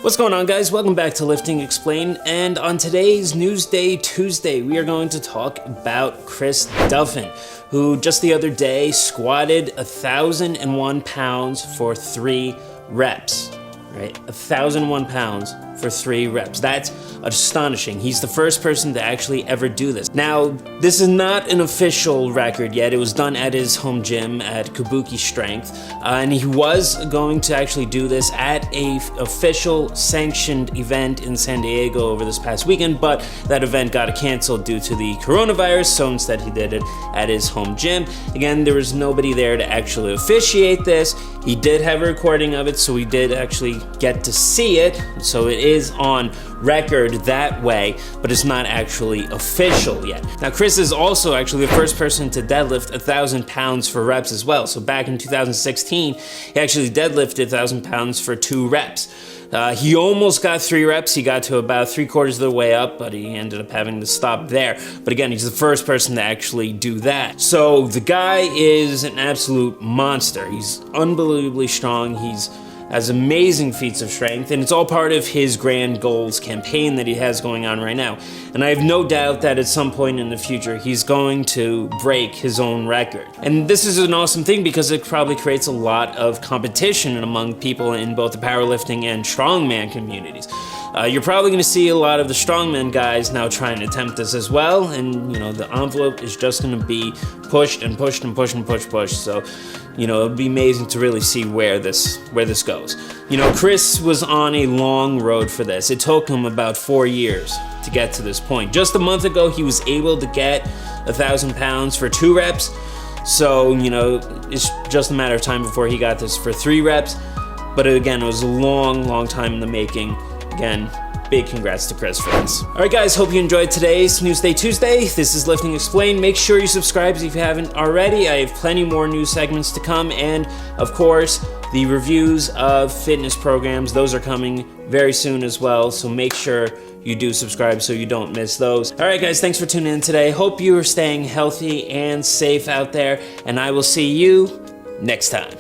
What's going on, guys? Welcome back to Lifting Explained, and on today's Newsday Tuesday, we are going to talk about Chris Duffin, who just the other day squatted 1,001 pounds for 3 reps. Right? 1,001 pounds for 3 reps. That's astonishing. He's the first person to actually ever do this. Now, this is not an official record yet. It was done at his home gym at Kabuki Strength, and he was going to actually do this at a official sanctioned event in San Diego over this past weekend, but that event got canceled due to the coronavirus, so instead he did it at his home gym. Again, there was nobody there to actually officiate this. He did have a recording of it, so we did actually get to see it, so it is on record that way, but it's not actually official yet. Now, Chris is also actually the first person to deadlift 1,000 pounds for reps as well. So back in 2016, he actually deadlifted 1,000 pounds for 2 reps. He almost got 3 reps. He got to about 3/4 of the way up, but he ended up having to stop there. But again, he's the first person to actually do that. So the guy is an absolute monster. He's unbelievably strong. He's has amazing feats of strength, and it's all part of his Grand Goals campaign that he has going on right now. And I have no doubt that at some point in the future, he's going to break his own record. And this is an awesome thing because it probably creates a lot of competition among people in both the powerlifting and strongman communities. You're probably going to see a lot of the strongman guys now trying to attempt this as well, and you know, the envelope is just going to be pushed and pushed and pushed and pushed. So, you know, it'll be amazing to really see where this goes. You know, Chris was on a long road for this. It took him about 4 years to get to this point. Just a month ago, he was able to get 1,000 pounds for 2 reps. So, you know, it's just a matter of time before he got this for 3 reps. But again, it was a long time in the making. Again, big congrats to Chris for this. All right, guys, hope you enjoyed today's Newsday Tuesday. This is Lifting Explained. Make sure you subscribe if you haven't already. I have plenty more news segments to come, and of course, the reviews of fitness programs, those are coming very soon as well, so make sure you do subscribe so you don't miss those. All right, guys, thanks for tuning in today. Hope you are staying healthy and safe out there, and I will see you next time.